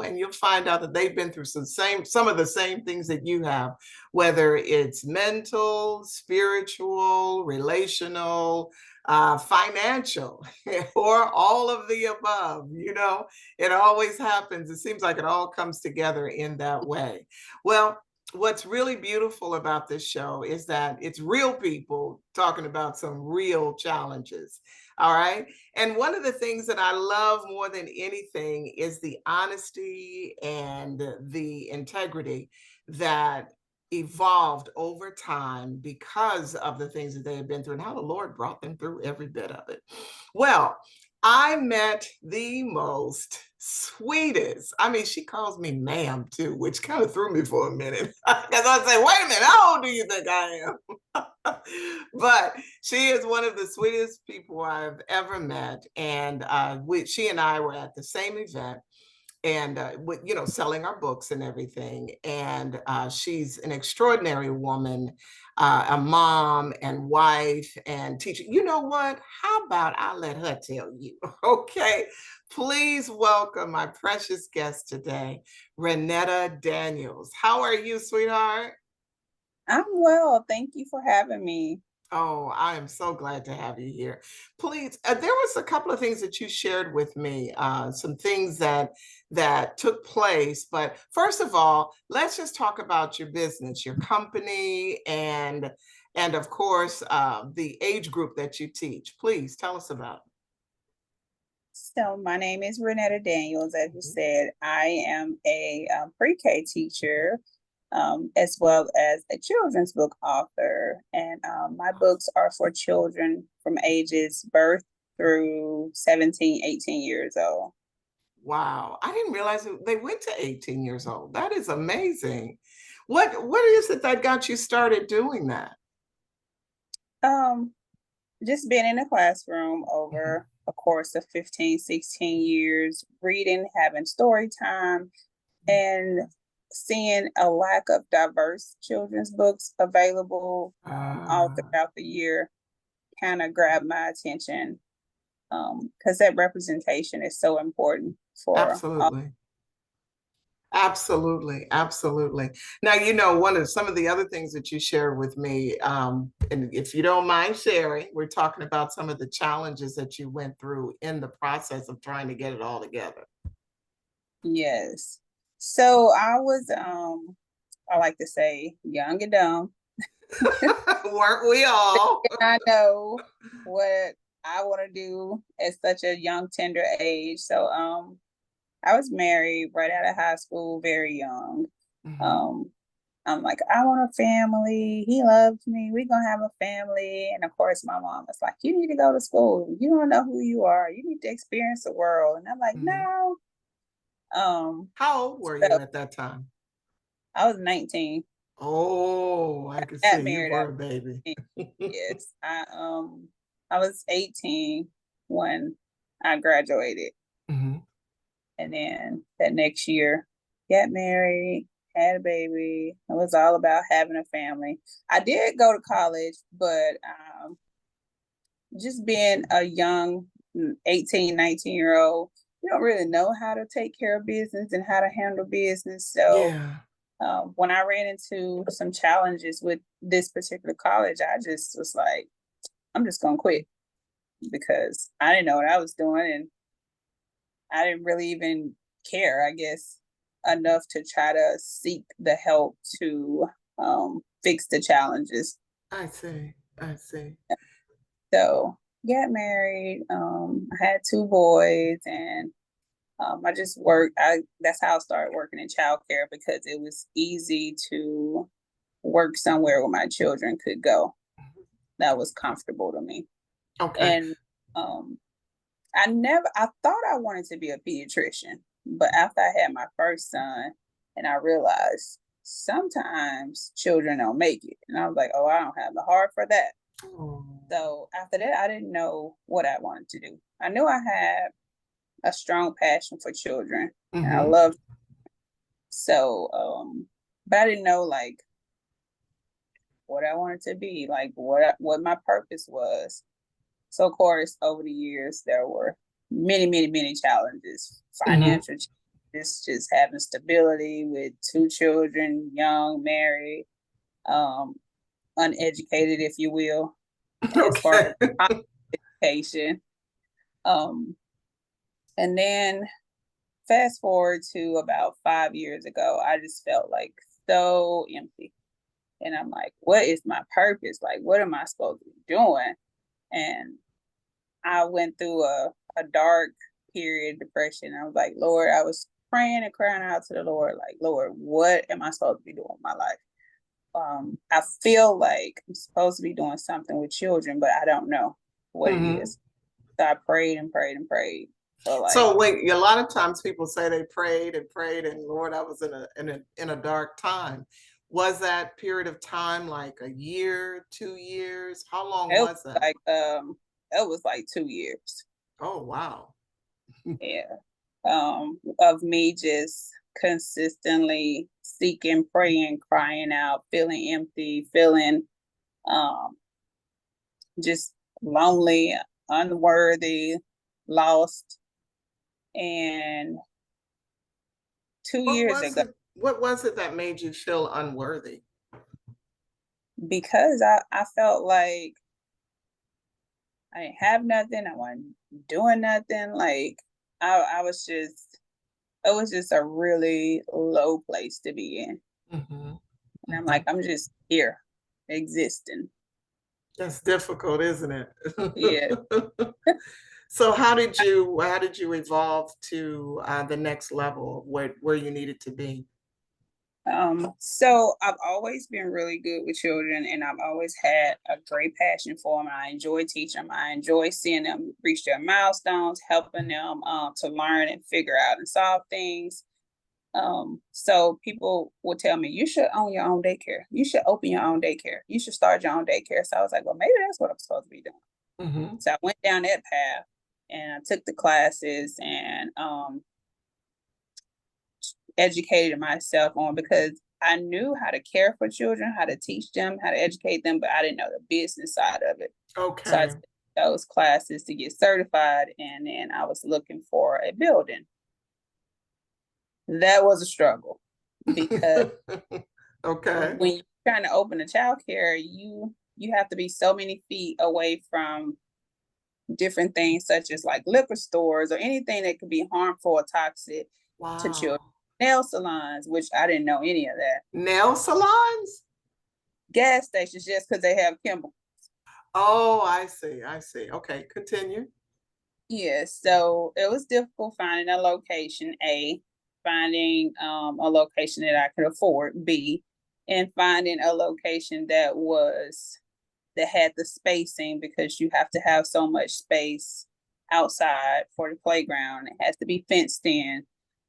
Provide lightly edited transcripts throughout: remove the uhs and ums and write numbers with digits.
and you'll find out that they've been through some of the same things that you have, whether it's mental, spiritual, relational, financial, or all of the above. It always happens. It seems like it all comes together in that way. Well, what's really beautiful about this show is that it's real people talking about some real challenges. All right. And one of the things that I love more than anything is the honesty and the integrity that evolved over time because of the things that they had been through and how the Lord brought them through every bit of it. Well, I met the most sweetest. I mean, she calls me ma'am too, which kind of threw me for a minute because I say, wait a minute, how old do you think I am? But she is one of the sweetest people I've ever met. And she and I were at the same event and selling our books and everything. And she's an extraordinary woman, a mom and wife and teacher. You know what? How about I let her tell you? Okay. Please welcome my precious guest today, RenettaDaniels. How are you, sweetheart? I'm well. Thank you for having me. Oh, I am so glad to have you here. Please, there was a couple of things that you shared with me, some things that took place. But first of all, let's just talk about your business, your company, and of course, the age group that you teach. Please tell us about it. So my name is RenettaDaniels. As you said, I am a pre-K teacher, as well as a children's book author. And my books are for children from ages birth through 17, 18 years old. Wow, I didn't realize they went to 18 years old. That is amazing. What is it that got you started doing that? Um, just being in the classroom Mhm. over a course of 15, 16 years, reading, having story time, and seeing a lack of diverse children's books available all Ah, throughout the year kind of grabbed my attention, because that representation is so important for all. absolutely. Absolutely, absolutely. Now, one of some of the other things that you shared with me, and if you don't mind sharing, we're talking about some of the challenges that you went through in the process of trying to get it all together. Yes. So I was, I like to say, young and dumb. Weren't we all? I know what I want to do at such a young, tender age. So I was married right out of high school, very young. Mhm. Um, I'm like, I want a family. He loves me. We're gonna have a family. And of course, my mom was like, you need to go to school. You don't know who you are. You need to experience the world. And I'm like, Mhm. no. Um, How old were so you at that time? I was 19. Oh, I could Got see you married were at a baby. 18. Yes. I was 18 when I graduated. Mhm. And then that next year, got married, had a baby. It was all about having a family. I did go to college, but just being a young 18, 19-year-old, you don't really know how to take care of business and how to handle business. So Yeah. when I ran into some challenges with this particular college, I just was like, I'm just going to quit because I didn't know what I was doing. And I didn't really even care, I guess, enough to try to seek the help to fix the challenges. I see. I see. So got married. I had two boys, and I just worked. That's how I started working in childcare because it was easy to work somewhere where my children could go. That was comfortable to me, Okay. and um, I thought I wanted to be a pediatrician, but after I had my first son and I realized sometimes children don't make it. And I was like, oh, I don't have the heart for that. Oh. So after that, I didn't know what I wanted to do. I knew I had a strong passion for children and I Mhm. loved so but I didn't know like what I wanted to be, like what my purpose was. So of course, over the years there were many, many, many challenges, Mhm. financial challenges, just having stability with 2 children, young, married, uneducated, if you will, as Okay. far as education. Um, and then fast forward to about 5 years ago, I just felt like so empty. And I'm like, what is my purpose? Like, what am I supposed to be doing? And I went through a dark period, depression. I was like, Lord, I was praying and crying out to the Lord, like, Lord, what am I supposed to be doing with my life? I feel like I'm supposed to be doing something with children, but I don't know what it Mhm. is. So I prayed and prayed and prayed. So like, So wait, a lot of times people say they prayed and prayed, and Lord, I was in a dark time. Was that period of time like a year, 2 years? How long it was was that? it was like 2 years. Oh, wow. Yeah. Of me just consistently seeking, praying, crying out, feeling empty, feeling um just lonely, unworthy, lost. And two What years was ago, it? What was it that made you feel unworthy? because I felt like I didn't have nothing, I wasn't doing nothing. Like I was just, it was just a really low place to be in. Mhm. And I'm Mhm. like, I'm just here existing. That's difficult, isn't it? Yeah. So how did you evolve to the next level of where you needed to be? So I've always been really good with children, and I've always had a great passion for them. I enjoy teaching them. I enjoy seeing them reach their milestones, helping them to learn and figure out and solve things. So people will tell me, you should own your own daycare. You should open your own daycare. You should start your own daycare. So I was like, well, maybe that's what I'm supposed to be doing. Hmm. So I went down that path and I took the classes and educated myself on, because I knew how to care for children, how to teach them, how to educate them, but I didn't know the business side of it. So I Okay. took those classes to get certified, and then I was looking for a building. That was a struggle because Okay. when you're trying to open a child care, you have to be so many feet away from different things such as like liquor stores or anything that could be harmful or toxic to children. Wow. Nail salons, which I didn't know any of that. Nail salons? Gas stations, just because they have chemicals. Oh, I see. I see. Okay, continue. Yeah, so it was difficult finding a location, A, finding a location that I could afford, B, and finding a location that had the spacing, because you have to have so much space outside for the playground. It has to be fenced in.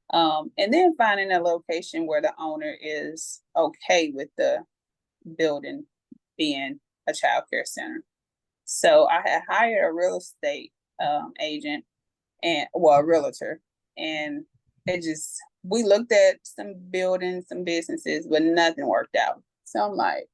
And then finding a location where the owner is okay with the building being a child care center. So I had hired a real estate agent, and well, a realtor, and it just, we looked at some buildings, some businesses, but nothing worked out. So I'm like,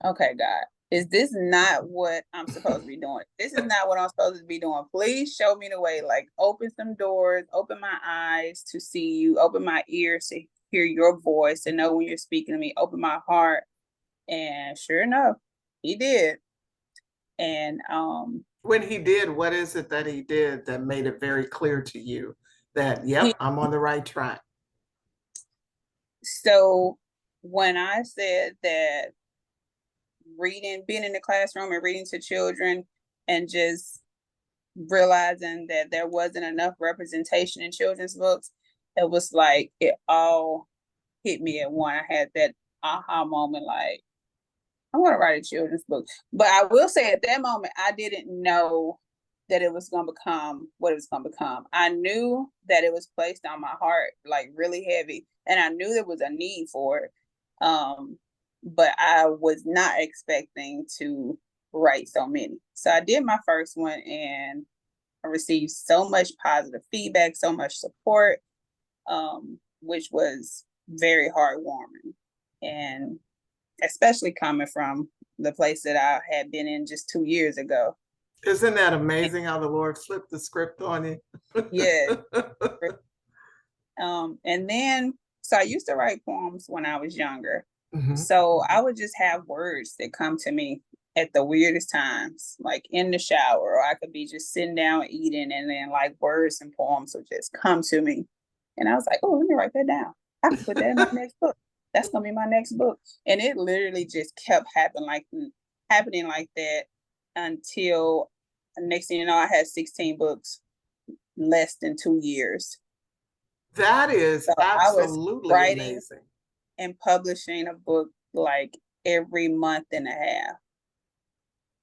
okay, God, is this not what I'm supposed to be doing? This is not what I'm supposed to be doing. Please show me the way. Like, open some doors, open my eyes to see you, open my ears to hear your voice, to know when you're speaking to me, open my heart. And sure enough, he did. And When he did, what is it that he did that made it very clear to you that, he yep, I'm on the right track? so when I said that reading, being in the classroom and reading to children, and just realizing that there wasn't enough representation in children's books, it was like it all hit me at one. I had that aha moment, like, I want to write a children's book. But I will say at that moment, I didn't know that it was going to become what it was going to become. I knew that it was placed on my heart, like really heavy, and I knew there was a need for it. Um, but I was not expecting to write so many. So I did my first one, and I received so much positive feedback, so much support, which was very heartwarming. And especially coming from the place that I had been in just 2 years ago. Isn't that amazing how the Lord flipped the script on you? Yeah, And then, so I used to write poems when I was younger. Mhm. So I would just have words that come to me at the weirdest times, like in the shower, or I could be just sitting down eating, and then like words and poems would just come to me. And I was like, oh, let me write that down. I can put that in my next book. That's gonna be my next book. And it literally just kept happening like that until next thing you know, I had 16 books less than 2 years. That is So I was absolutely writing amazing. and publishing a book like every month and a half.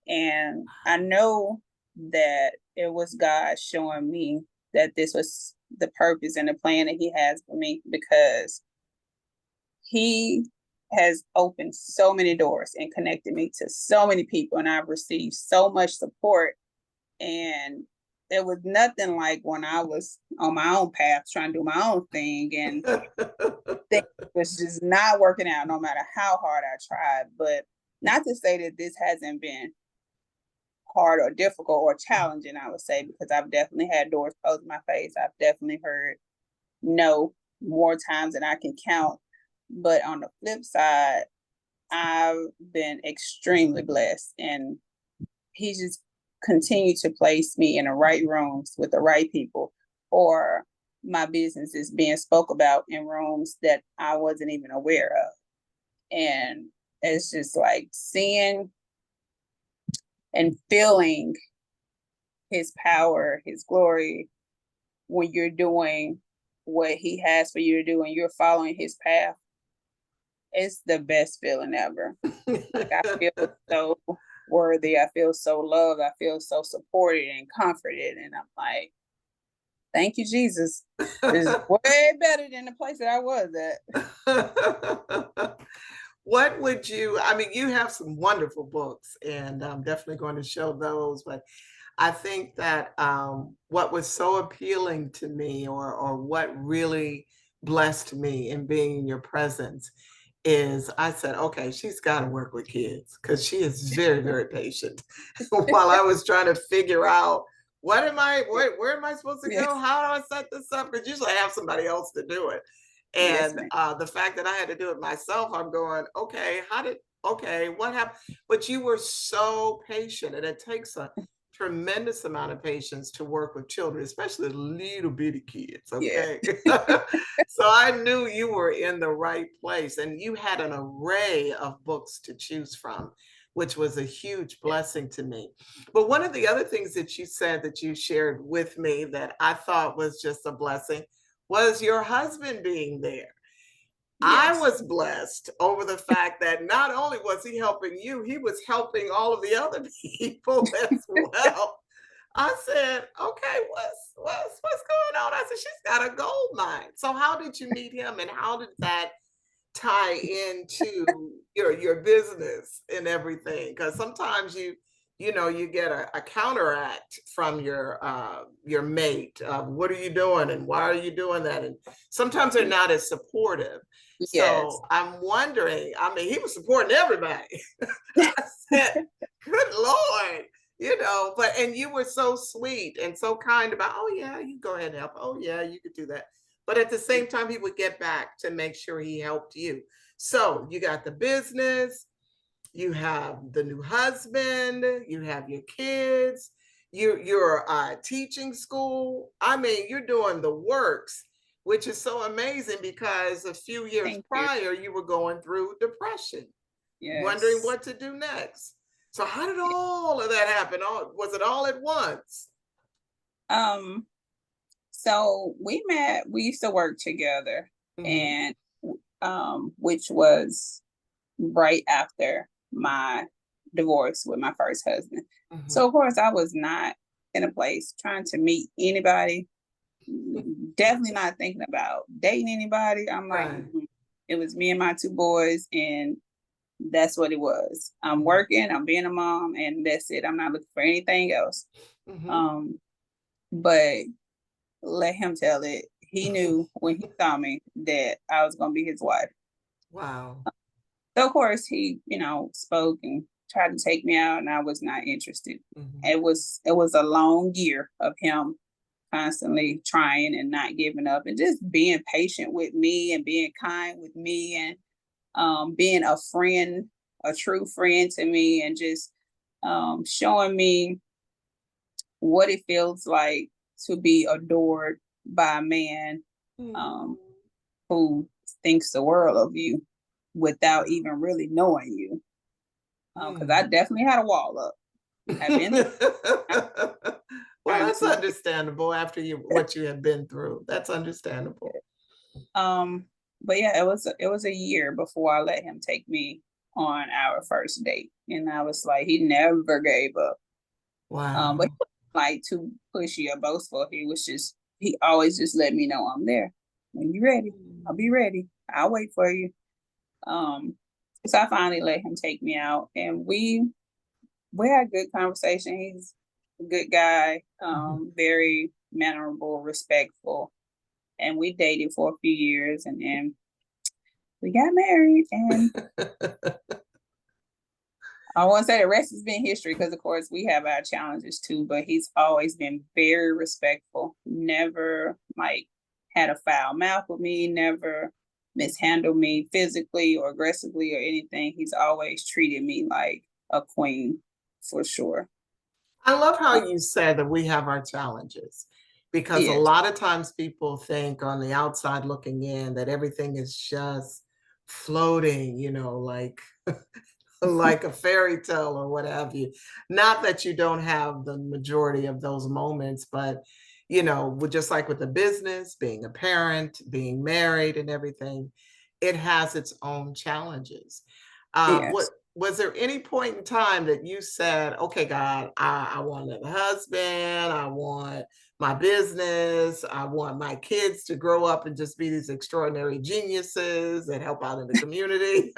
And I know that it was God showing me that this was the purpose and the plan that He has for me, because He has opened so many doors and connected me to so many people, and I've received so much support. And it was nothing like when I was on my own path trying to do my own thing, and things was just not working out no matter how hard I tried. But not to say that this hasn't been hard or difficult or challenging, I would say, because I've definitely had doors closed in my face. I've definitely heard no more times than I can count. But on the flip side, I've been extremely blessed, and He just continued to place me in the right rooms with the right people, or my business is being spoke about in rooms that I wasn't even aware of. And it's just like seeing and feeling His power, His glory, when you're doing what He has for you to do and you're following His path. It's the best feeling ever. Like, I feel so worthy. I feel so loved. I feel so supported and comforted. And I'm like, thank you, Jesus. This is way better than the place that I was at. What would you, I mean, you have some wonderful books, and I'm definitely going to show those, but I think that what was so appealing to me, or what really blessed me in being in your presence, is I said, okay, she's got to work with kids, because she is very, very patient. While I was trying to figure out where am I supposed to go? How do I set this up? Because usually I have somebody else to do it. Yes, And the fact that I had to do it myself, I'm going, okay, what happened? But you were so patient, and it takes a tremendous amount of patience to work with children, especially little bitty kids. yeah. Okay. So I knew you were in the right place, and you had an array of books to choose from, which was a huge blessing to me. But one of the other things that you said, that you shared with me, that I thought was just a blessing, was your husband being there. I Yes. was blessed over the fact that not only was he helping you, he was helping all of the other people as well. I said, okay, what's going on? I said, she's got a gold mine. So how did you meet him, and how did that tie into your business and everything? Because sometimes you get a counteract from your mate. What are you doing, and why are you doing that? And sometimes they're not as supportive. Yes. So I'm wondering, I mean, he was supporting everybody. I said, good Lord, but and you were so sweet and so kind about, oh yeah, you go ahead and help. Oh yeah, you could do that. But at the same time, he would get back to make sure he helped you. So you got the business, you have the new husband, you have your kids, you're teaching school. I mean, you're doing the works, which is so amazing, because a few years Thank you. prior, you were going through depression, wondering Yes. what to do next. So how did all of that happen? Was it all at once? Um, so we used to work together, Hmm. and which was right after my divorce with my first husband. Hmm. So of course I was not in a place trying to meet anybody, definitely not thinking about dating anybody. I'm like, Right. it was me and my two boys, and that's what it was. I'm working, I'm being a mom, and that's it. I'm not looking for anything else. Hmm. Um, but let him tell it. He knew when he saw me that I was gonna be his wife. Wow. So of course he, spoke and tried to take me out, and I was not interested. Hmm. It was a long year of him constantly trying and not giving up and just being patient with me and being kind with me and being a friend, a true friend to me, and just showing me what it feels like to be adored by a man um, who thinks the world of you without even really knowing you. Because I definitely had a wall up. I've been Well, trying that's to, understandable after what you have been through. That's understandable. but yeah, it was a year before I let him take me on our first date, and I was like, he never gave up. But he Wow. wasn't like too pushy or boastful. He always just let me know I'm there. When you ready, I'll be ready. I'll wait for you. Um, so I finally let him take me out, and we had a good conversation. He's a good guy, very mannerable, respectful, and we dated for a few years, and then we got married. And I won't say the rest has been history because, of course, we have our challenges too. But he's always been very respectful. Never like had a foul mouth with me. Never mishandled me physically or aggressively or anything. He's always treated me like a queen, for sure. I love how Uh, you said that we have our challenges because a yes, lot of times people think on the outside looking in that everything is just floating, like like a fairy tale or what have you. Not that you don't have the majority of those moments, but just like with the business, being a parent, being married and everything, it has its own challenges. What yes. was there any point in time that you said, okay, God, I want a husband, I want my business, I want my kids to grow up and just be these extraordinary geniuses that help out in the community?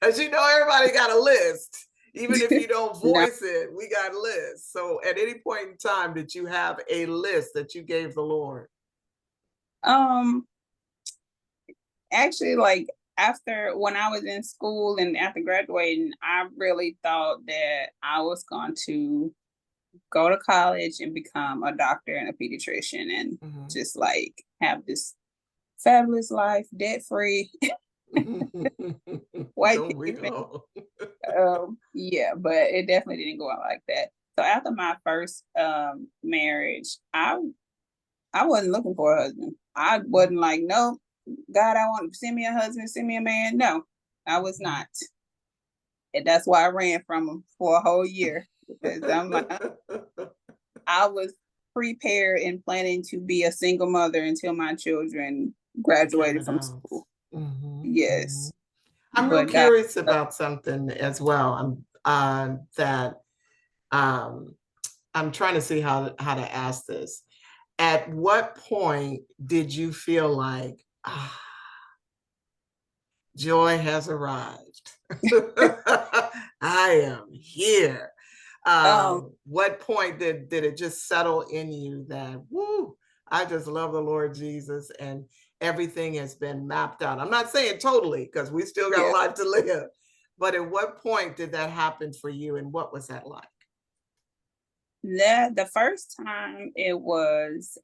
As you know, everybody got a list. Even if you don't No, voice it, we got lists. So at any point in time, did you have a list that you gave the Lord? um, actually, like after when I was in school and after graduating, I really thought that I was going to go to college and become a doctor and a pediatrician and Mhm. just like have this fabulous life, debt free, white Don't we picket. all? Yeah, but it definitely didn't go out like that. So after my first marriage, I wasn't looking for a husband. I wasn't like, no, God, I want to send me a husband, send me a man. No, I was not. And that's why I ran from him for a whole year because I'm like, I was prepared and planning to be a single mother until my children Came graduated it from out. school. Mhm, Yes, mhm. I'm real but God, curious about something as well. That um, I'm trying to see how to ask this. At what point did you feel like joy has arrived? I am here. um, What point did it just settle in you that, woo, I just love the Lord Jesus and everything has been mapped out? I'm not saying totally because we still got a yeah. life to live, but at what point did that happen for you and what was that like? That the first time it was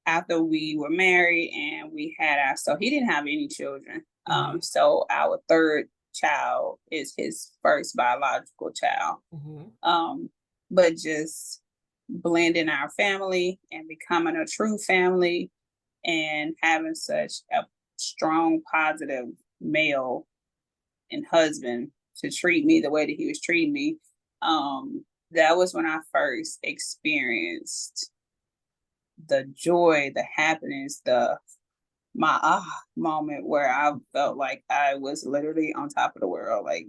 after we were married and we had so he didn't have any children. Mhm, So our third child is his first biological child. mhm. Um, but just blending our family and becoming a true family and having such a strong, positive male and husband to treat me the way that he was treating me. That was when I first experienced the joy, the happiness, the my moment where I felt like I was literally on top of the world. Like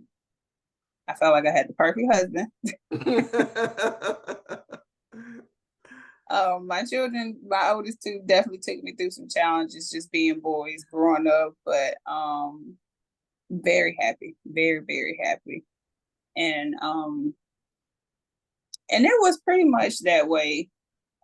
I felt like I had the perfect husband. My children, my oldest two, definitely took me through some challenges just being boys growing up, but very happy, very very happy, and and it was pretty much that way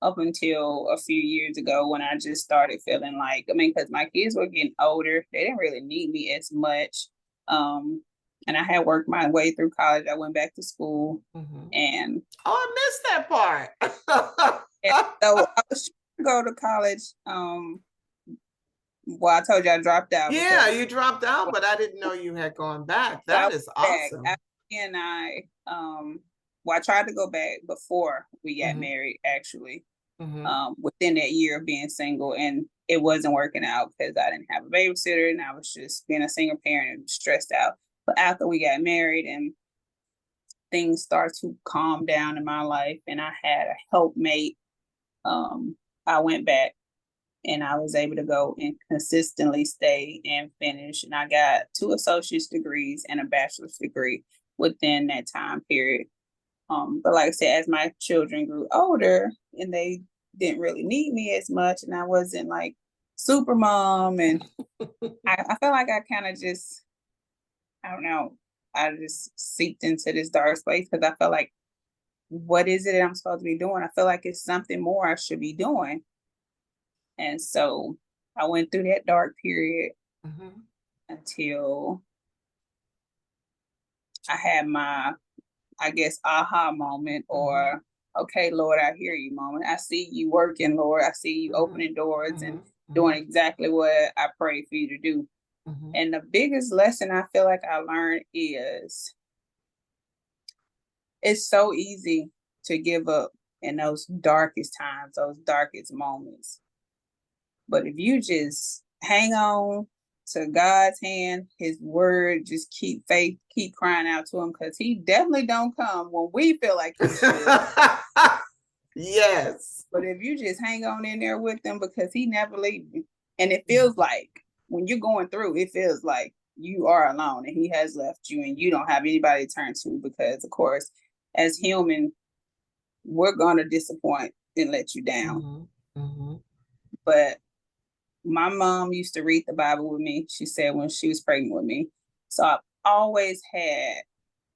up until a few years ago when I just started feeling like, I mean, because my kids were getting older, they didn't really need me as much. Um, and I had worked my way through college. I went back to school Mhm. and Oh, I missed that part. And so I was trying to go to college. Well, I told you I dropped out Yeah, because you dropped out, but I didn't know you had gone back. so I That went is back. awesome. And well, I tried to go back before we got Mm-hmm. married, actually, Mm-hmm. within that year of being single, and it wasn't working out because I didn't have a babysitter, and I was just being a single parent and stressed out. But after we got married and things started to calm down in my life, and I had a helpmate, I went back and I was able to go and consistently stay and finish. And I got 2 associate's degrees and a bachelor's degree within that time period. But like I said, as my children grew older and they didn't really need me as much, and I wasn't like super mom, and I felt like I kind of just, I don't know, I just seeped into this dark space because I felt like, what is it that I'm supposed to be doing? I feel like it's something more I should be doing. And so I went through that dark period Mm-hmm. until I had my, I guess, aha moment, Mm-hmm. or, okay, Lord, I hear you moment. I see you working, Lord. I see you opening doors Mm-hmm. and doing exactly what I prayed for you to do. Mm-hmm. And the biggest lesson I feel like I learned is it's so easy to give up in those darkest times, those darkest moments. But if you just hang on to God's hand, his word, just keep faith, keep crying out to him, because he definitely don't come when we feel like he should. Yes. But if you just hang on in there with him, because he never leaves you. And it feels like when you're going through, it feels like you are alone and he has left you and you don't have anybody to turn to, because of course, as human, we're gonna disappoint and let you down. Mm-hmm. Mm-hmm. But my mom used to read the Bible with me, she said, when she was pregnant with me. So I've always had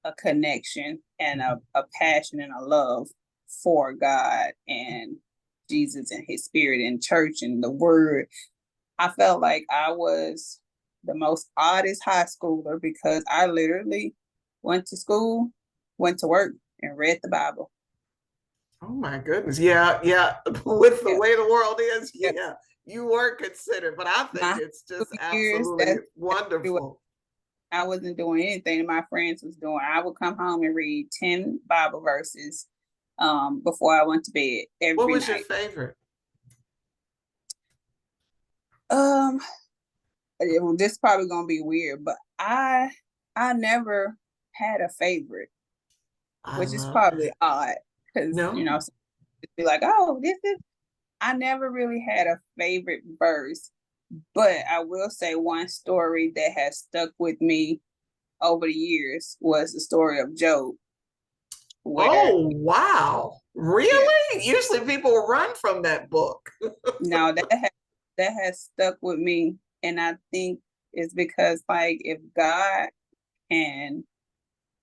a connection and a passion and a love for God and Jesus and his spirit and church and the word. I felt like I was the most oddest high schooler because I literally went to school, went to work, and read the Bible. Oh my goodness. Yeah, yeah. With the Yep, way the world is, yep. yeah, you were considered, but I think My it's just school years, absolutely that's exactly what wonderful. I wasn't doing anything my friends was doing. I would come home and read 10 Bible verses before I went to bed What every was your night. favorite? Um, this is probably gonna be weird, but I never had a favorite, I which is love probably that. odd because No. be like, oh, this is. I never really had a favorite verse, but I will say one story that has stuck with me over the years was the story of Job, where Oh, wow. yeah, Really? Usually people run from that book. now that has stuck with me, and I think it's because like if God can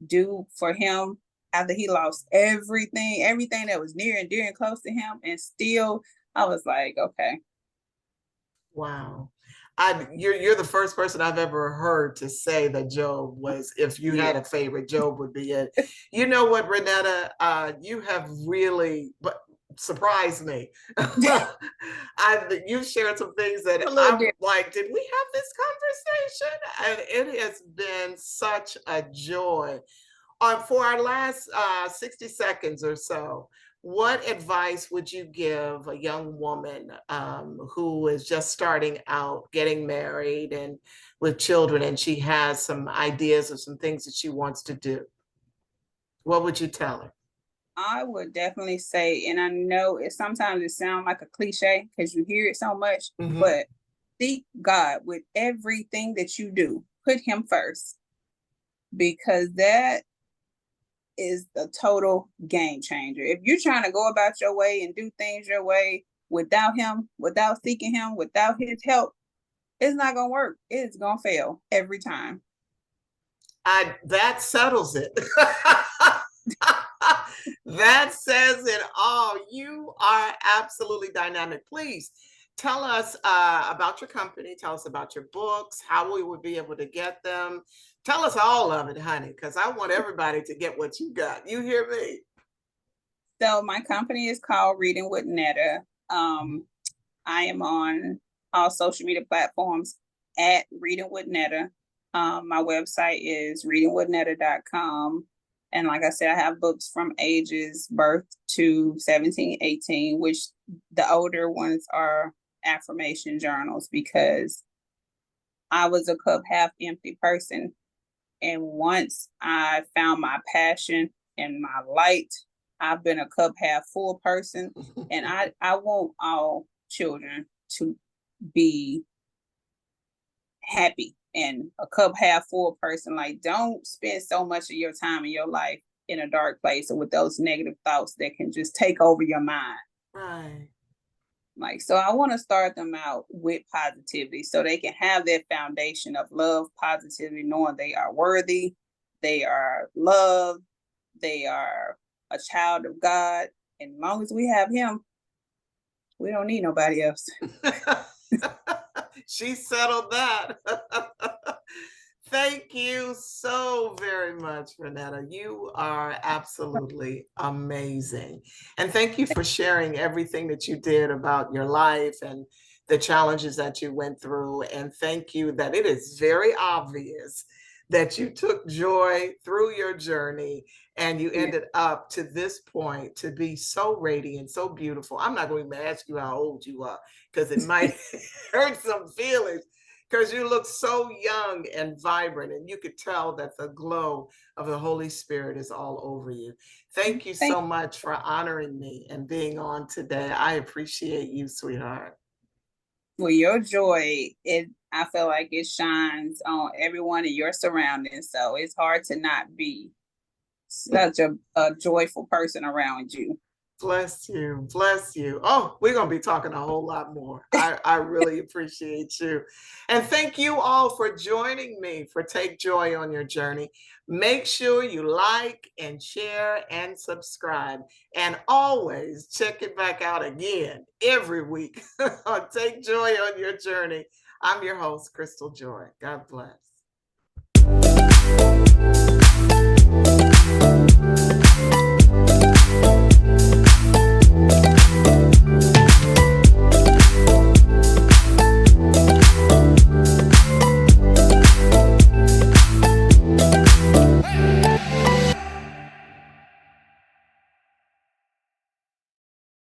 do for him after he lost everything that was near and dear and close to him, and still I was like, okay, Wow. You're the first person I've ever heard to say that Job was, if you yeah, had a favorite, Job would be it. You know what, Renetta? You have really surprised me. You've shared some things that a little I'm different. like, did we have this conversation? And it has been such a joy. For our last 60 seconds or so, what advice would you give a young woman who is just starting out, getting married and with children, and she has some ideas of some things that she wants to do? What would you tell her? I would definitely say, and I know it sometimes it sounds like a cliche because you hear it so much, Mm-hmm. but seek God with everything that you do. Put him first, because that is the total game changer. If you're trying to go about your way and do things your way without him, without seeking him, without his help, it's not gonna work. It's gonna fail every time. That settles it. That says it all. You are absolutely dynamic. Please tell us about your company. Tell us about your books, how we would be able to get them. Tell us all of it, honey, because I want everybody to get what you got. You hear me? So my company is called Reading with Netta. I am on all social media platforms at Reading with Netta. My website is readingwithnetta.com. And like I said, I have books from ages birth to 17, 18, which the older ones are affirmation journals, because I was a cup half empty person. And once I found my passion and my light, I've been a cup half full person. And I want all children to be happy and a cup half full person. Like, don't spend so much of your time in your life in a dark place or with those negative thoughts that can just take over your mind. Right. Like, so I want to start them out with positivity so they can have that foundation of love, positivity, knowing they are worthy, they are loved, they are a child of God. And as long as we have him, we don't need nobody else. She settled that. Thank you so very much, Renetta. You are absolutely amazing. And thank you for sharing everything that you did about your life and the challenges that you went through. And thank you that it is very obvious that you took joy through your journey and you Yeah. ended up to this point to be so radiant, so beautiful. I'm not going to ask you how old you are because it might hurt some feelings, because you look so young and vibrant, and you could tell that the glow of the Holy Spirit is all over you. Thank you Thank so much for honoring me and being on today. I appreciate you, sweetheart. Well, your joy, I feel like it shines on everyone in your surroundings. So it's hard to not be such a joyful person around you. Bless you. Bless you. Oh, we're going to be talking a whole lot more. I really appreciate you. And thank you all for joining me for Take Joy on Your Journey. Make sure you like and share and subscribe. And always check it back out again every week on Take Joy on Your Journey. I'm your host, Crystal Joy. God bless.